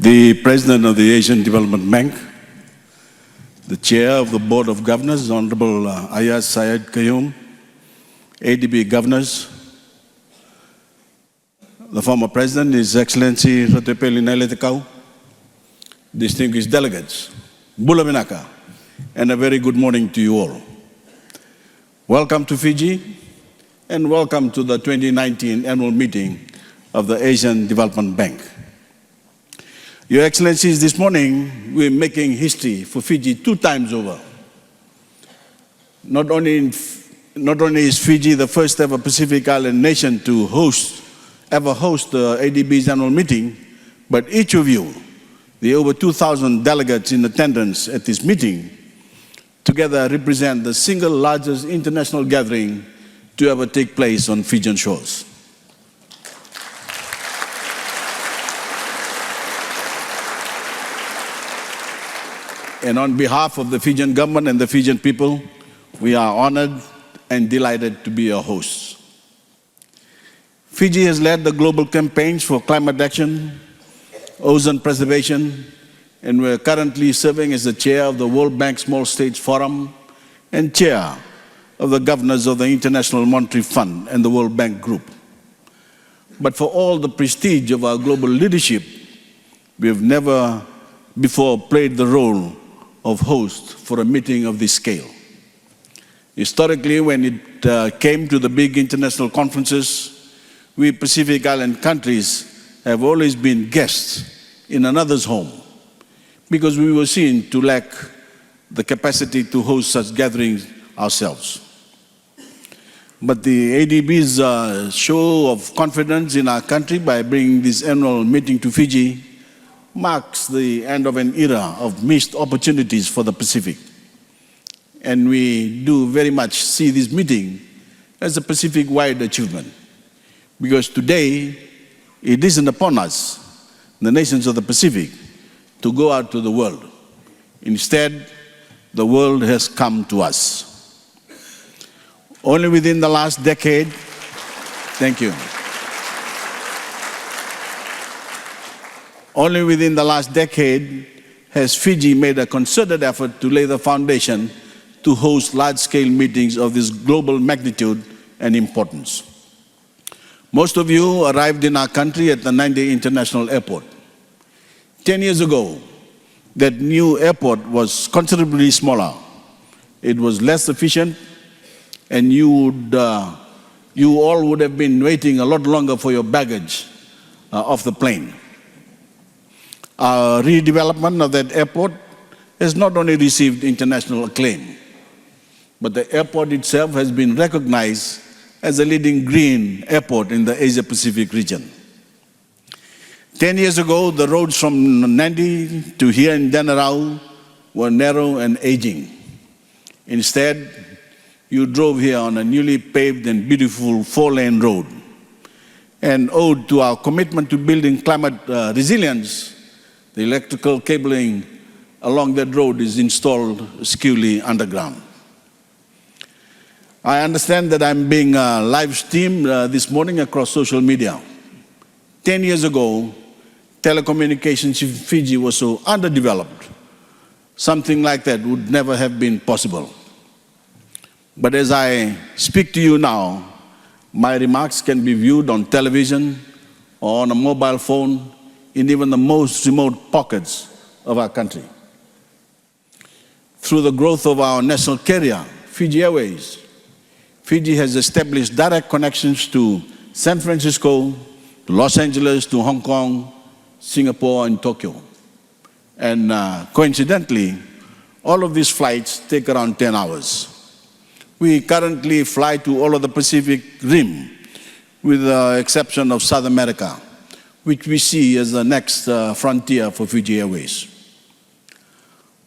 the President of the Asian Development Bank, the Chair of the Board of Governors, Honorable Ayaz Syed Qayyum, ADB Governors, the former President, His Excellency Rotepeli Nailetekau, distinguished delegates, Bula Vinaka, and a very good morning to you all. Welcome to Fiji, and welcome to the 2019 annual meeting of the Asian Development Bank. Your Excellencies, this morning we're making history for Fiji 2 times over. Not only is Fiji the first ever Pacific Island nation to ever host the ADB's annual meeting, but each of you, the over 2,000 delegates in attendance at this meeting, together represent the single largest international gathering to ever take place on Fijian shores. And on behalf of the Fijian government and the Fijian people, we are honored and delighted to be your hosts. Fiji has led the global campaigns for climate action, ozone preservation, and we're currently serving as the chair of the World Bank Small States Forum and chair of the governors of the International Monetary Fund and the World Bank Group. But for all the prestige of our global leadership, we have never before played the role of host for a meeting of this scale. Historically, when it came to the big international conferences, we Pacific Island countries have always been guests in another's home because we were seen to lack the capacity to host such gatherings ourselves. But the ADB's show of confidence in our country by bringing this annual meeting to Fiji marks the end of an era of missed opportunities for the Pacific. And we do very much see this meeting as a Pacific-wide achievement, because today it isn't upon us, the nations of the Pacific, to go out to the world. Instead, the world has come to us. Only within the last decade, thank you. Only within the last decade has Fiji made a concerted effort to lay the foundation to host large-scale meetings of this global magnitude and importance. Most of you arrived in our country at the Nadi International Airport. 10 years ago, that new airport was considerably smaller. It was less efficient, and you all would have been waiting a lot longer for your baggage off the plane. Our redevelopment of that airport has not only received international acclaim, but the airport itself has been recognized as a leading green airport in the Asia-Pacific region. 10 years ago, the roads from Nadi to here in Danarau were narrow and aging. Instead, you drove here on a newly paved and beautiful 4-lane road. And owed to our commitment to building climate resilience, the electrical cabling along that road is installed securely underground. I understand that I'm being live streamed this morning across social media. 10 years ago, telecommunications in Fiji was so underdeveloped, something like that would never have been possible. But as I speak to you now, my remarks can be viewed on television or on a mobile phone in even the most remote pockets of our country. Through the growth of our national carrier, Fiji Airways, Fiji has established direct connections to San Francisco, to Los Angeles, to Hong Kong, Singapore, and Tokyo. And coincidentally, all of these flights take around 10 hours. We currently fly to all of the Pacific Rim, with the exception of South America, which we see as the next frontier for Fiji Airways.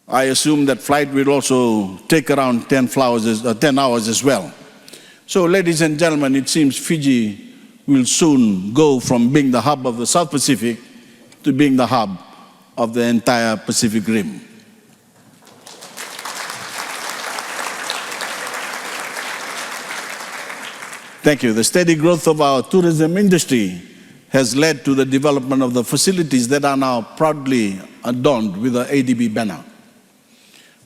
I assume that flight will also take around 10 hours as well. So, ladies and gentlemen, it seems Fiji will soon go from being the hub of the South Pacific to being the hub of the entire Pacific Rim. Thank you. The steady growth of our tourism industry has led to the development of the facilities that are now proudly adorned with the ADB banner.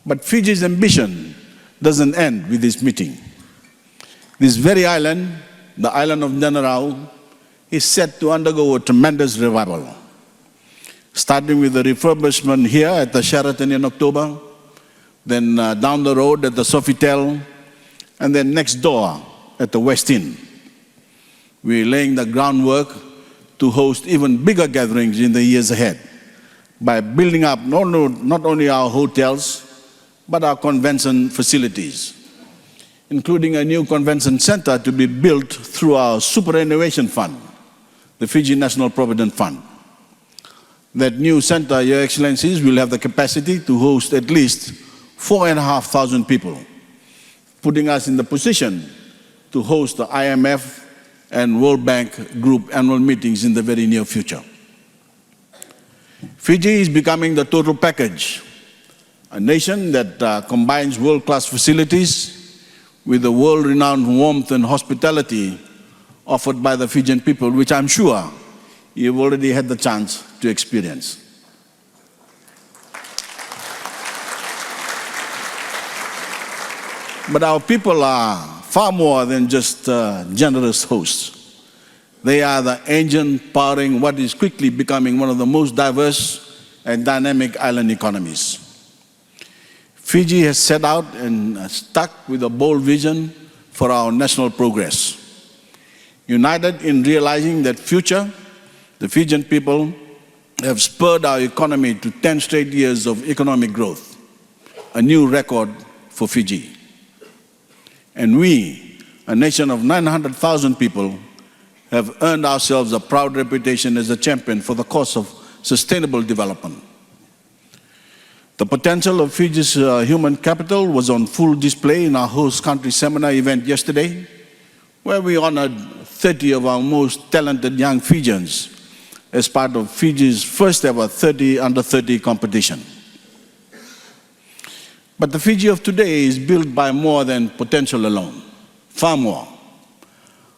But Fiji's ambition doesn't end with this meeting. This very island, the island of Nanarau, is set to undergo a tremendous revival, starting with the refurbishment here at the Sheraton in October, then down the road at the Sofitel, and then next door at the West Inn. We're laying the groundwork to host even bigger gatherings in the years ahead by building up not only our hotels, but our convention facilities, including a new convention center to be built through our superannuation fund, the Fiji National Provident Fund. That new center, Your Excellencies, will have the capacity to host at least 4,500 people, putting us in the position to host the IMF and World Bank Group annual meetings in the very near future. Fiji is becoming the total package, a nation that combines world-class facilities with the world-renowned warmth and hospitality offered by the Fijian people, which I'm sure you've already had the chance to experience. But our people are far more than just generous hosts. They are the engine powering what is quickly becoming one of the most diverse and dynamic island economies. Fiji has set out and stuck with a bold vision for our national progress. United in realizing that future, the Fijian people have spurred our economy to 10 straight years of economic growth, a new record for Fiji. And we, a nation of 900,000 people, have earned ourselves a proud reputation as a champion for the cause of sustainable development. The potential of Fiji's human capital was on full display in our host country seminar event yesterday, where we honored 30 of our most talented young Fijians as part of Fiji's first ever under 30 competition. But the Fiji of today is built by more than potential alone, far more.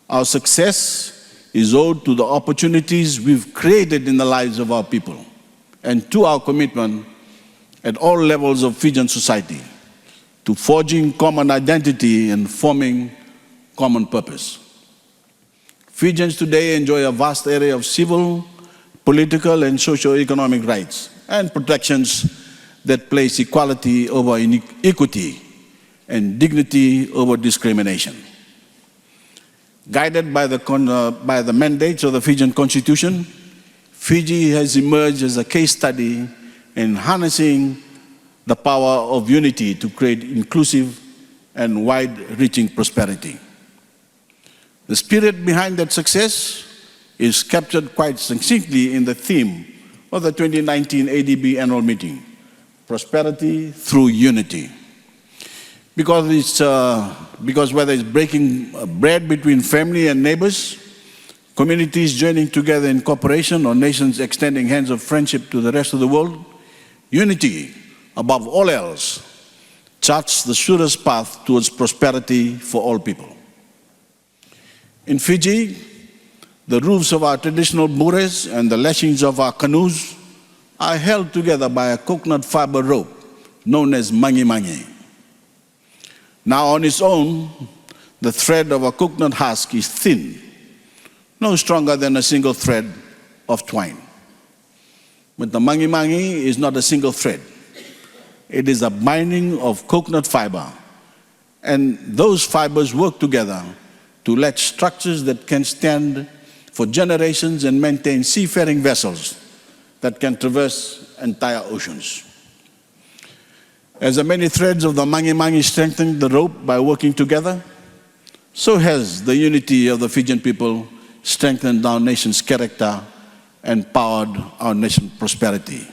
Our success is owed to the opportunities we've created in the lives of our people and to our commitment at all levels of Fijian society to forging common identity and forming common purpose. Fijians today enjoy a vast array of civil, political, and socio-economic rights and protections that place equality over equity and dignity over discrimination. Guided by the mandates of the Fijian Constitution, Fiji has emerged as a case study in harnessing the power of unity to create inclusive and wide-reaching prosperity. The spirit behind that success is captured quite succinctly in the theme of the 2019 ADB annual meeting, prosperity through unity. Because whether it's breaking bread between family and neighbors, communities joining together in cooperation, or nations extending hands of friendship to the rest of the world, unity, above all else, charts the surest path towards prosperity for all people. In Fiji, the roofs of our traditional bures and the lashings of our canoes are held together by a coconut fiber rope known as mangi. Now on its own, the thread of a coconut husk is thin, no stronger than a single thread of twine. But the mangi is not a single thread. It is a binding of coconut fiber, and those fibers work together to latch structures that can stand for generations and maintain seafaring vessels that can traverse entire oceans. As the many threads of the mangi strengthen the rope by working together, so has the unity of the Fijian people strengthened our nation's character and powered our nation's prosperity.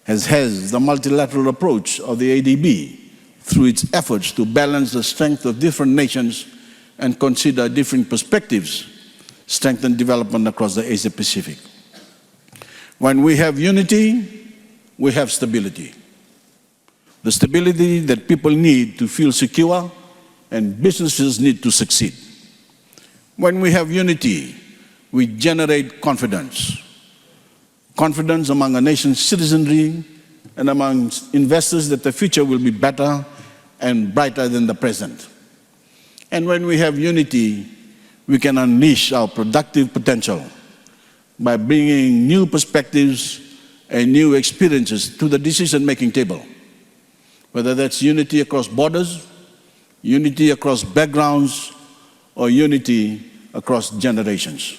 As has the multilateral approach of the ADB through its efforts to balance the strength of different nations and consider different perspectives, strengthen development across the Asia-Pacific. When we have unity, we have stability. The stability that people need to feel secure and businesses need to succeed. When we have unity, we generate confidence. Confidence among a nation's citizenry and among investors that the future will be better and brighter than the present. And when we have unity, we can unleash our productive potential by bringing new perspectives and new experiences to the decision-making table, whether that's unity across borders, unity across backgrounds, or unity across generations.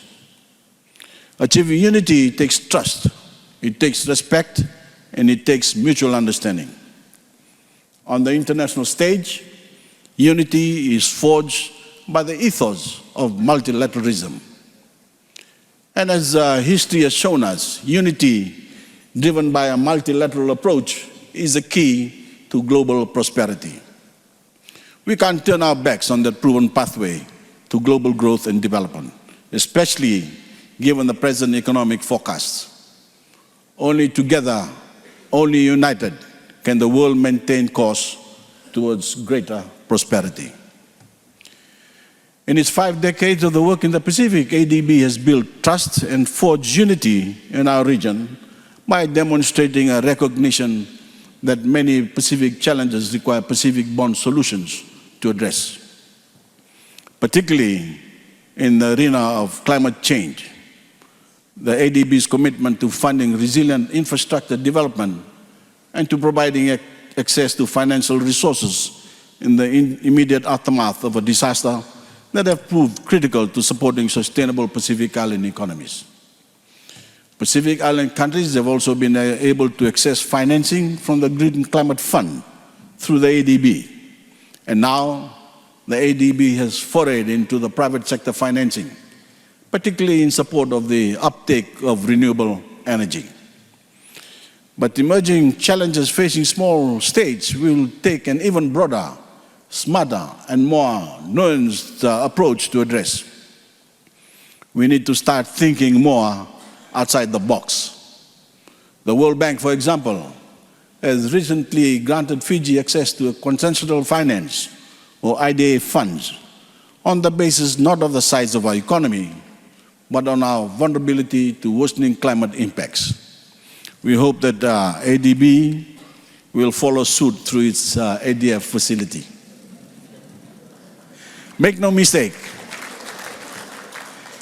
Achieving unity takes trust, it takes respect, and it takes mutual understanding. On the international stage, unity is forged by the ethos of multilateralism. And as history has shown us, unity driven by a multilateral approach is the key to global prosperity. We can't turn our backs on that proven pathway to global growth and development, especially given the present economic forecasts. Only together, only united, can the world maintain course towards greater prosperity. In its 5 decades of the work in the Pacific, ADB has built trust and forged unity in our region by demonstrating a recognition that many Pacific challenges require Pacific-bound solutions to address, particularly in the arena of climate change. The ADB's commitment to funding resilient infrastructure development and to providing access to financial resources in the immediate aftermath of a disaster that have proved critical to supporting sustainable Pacific Island economies. Pacific Island countries have also been able to access financing from the Green Climate Fund through the ADB. And now, the ADB has forayed into the private sector financing, particularly in support of the uptake of renewable energy. But emerging challenges facing small states will take an even broader, smarter, and more nuanced approach to address. We need to start thinking more outside the box. The World Bank, for example, has recently granted Fiji access to a consensual finance, or IDA funds, on the basis not of the size of our economy, but on our vulnerability to worsening climate impacts. We hope that ADB will follow suit through its ADF facility. Make no mistake,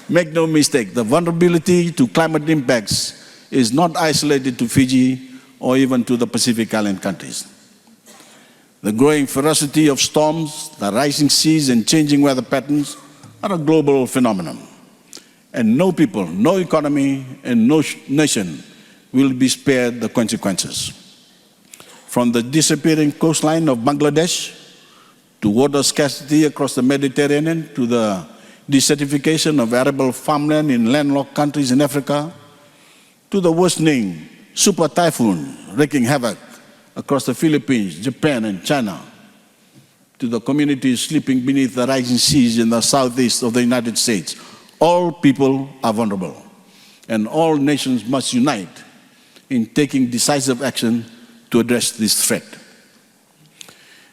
the vulnerability to climate impacts is not isolated to Fiji or even to the Pacific Island countries. The growing ferocity of storms, the rising seas, and changing weather patterns are a global phenomenon. And no people, no economy, and no nation will be spared the consequences. From the disappearing coastline of Bangladesh, to water scarcity across the Mediterranean, to the desertification of arable farmland in landlocked countries in Africa, to the worsening super typhoon wreaking havoc across the Philippines, Japan, and China, to the communities sleeping beneath the rising seas in the southeast of the United States. All people are vulnerable, and all nations must unite in taking decisive action to address this threat.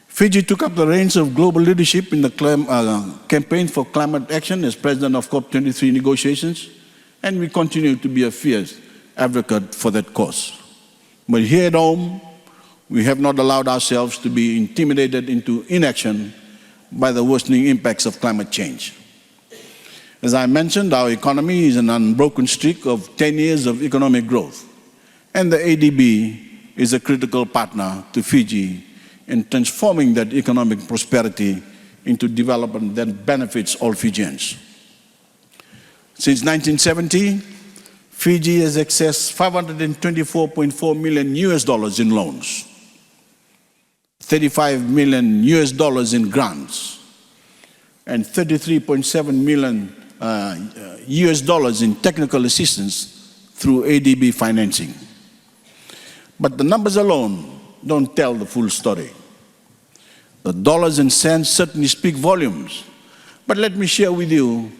Fiji took up the reins of global leadership in the campaign for climate action as president of COP23 negotiations, and we continue to be a fierce advocate for that cause. But here at home, we have not allowed ourselves to be intimidated into inaction by the worsening impacts of climate change. As I mentioned, our economy is an unbroken streak of 10 years of economic growth, and the ADB is a critical partner to Fiji in transforming that economic prosperity into development that benefits all Fijians. Since 1970, Fiji has accessed $524.4 million in loans, $35 million in grants, and $33.7 million in technical assistance through ADB financing. But the numbers alone don't tell the full story. The dollars and cents certainly speak volumes, but let me share with you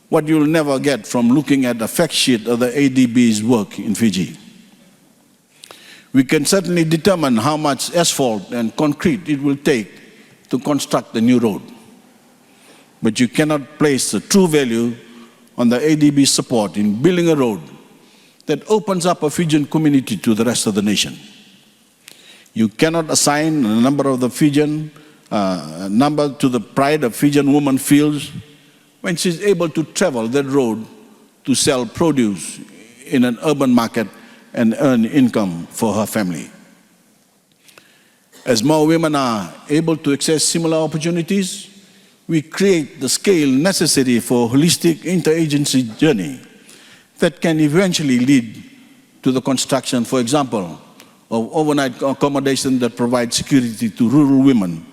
what you'll never get from looking at the fact sheet of the ADB's work in Fiji. We can certainly determine how much asphalt and concrete it will take to construct a new road, but you cannot place the true value on the ADB support in building a road that opens up a Fijian community to the rest of the nation. You cannot assign a number of the Fijian, number to the pride a Fijian woman feels when she's able to travel that road to sell produce in an urban market and earn income for her family. As more women are able to access similar opportunities, we create the scale necessary for a holistic interagency journey that can eventually lead to the construction, for example, of overnight accommodation that provides security to rural women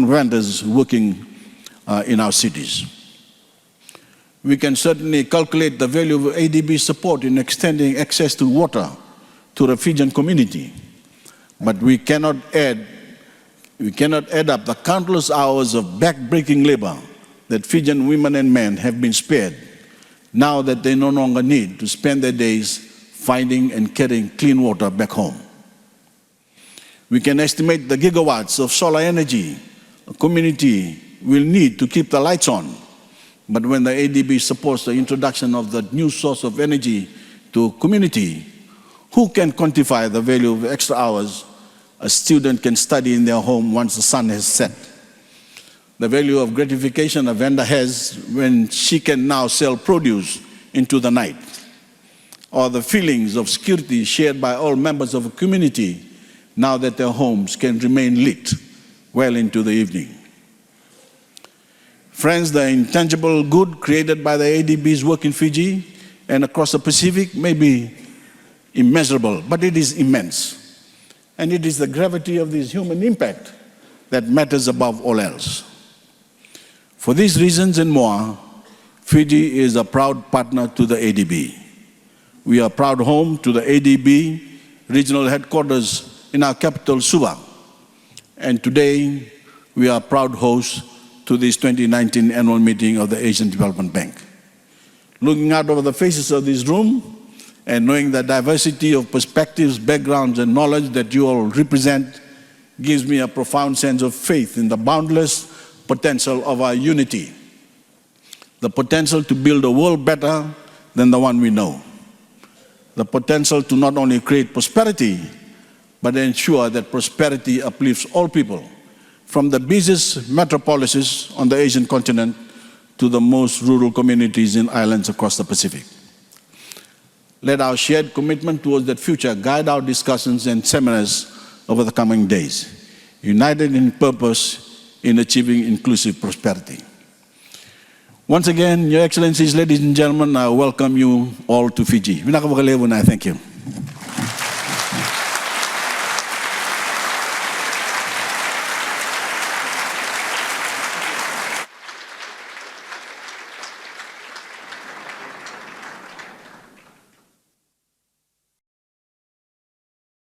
vendors working in our cities. We can certainly calculate the value of ADB support in extending access to water to the Fijian community, but we cannot add up the countless hours of back-breaking labor that Fijian women and men have been spared now that they no longer need to spend their days finding and carrying clean water back home. We can estimate the gigawatts of solar energy a community will need to keep the lights on, but when the ADB supports the introduction of the new source of energy to a community, who can quantify the value of extra hours a student can study in their home once the sun has set? The value of gratification a vendor has when she can now sell produce into the night, or the feelings of security shared by all members of a community now that their homes can remain lit well into the evening. Friends, the intangible good created by the ADB's work in Fiji and across the Pacific may be immeasurable, but it is immense. And it is the gravity of this human impact that matters above all else. For these reasons and more, Fiji is a proud partner to the ADB. We are a proud home to the ADB regional headquarters in our capital, Suva. And today, we are proud hosts to this 2019 annual meeting of the Asian Development Bank. Looking out over the faces of this room and knowing the diversity of perspectives, backgrounds, and knowledge that you all represent gives me a profound sense of faith in the boundless potential of our unity, the potential to build a world better than the one we know, the potential to not only create prosperity, but ensure that prosperity uplifts all people, from the busiest metropolises on the Asian continent to the most rural communities in islands across the Pacific. Let our shared commitment towards that future guide our discussions and seminars over the coming days, united in purpose in achieving inclusive prosperity. Once again, Your Excellencies, ladies and gentlemen, I welcome you all to Fiji. Thank you.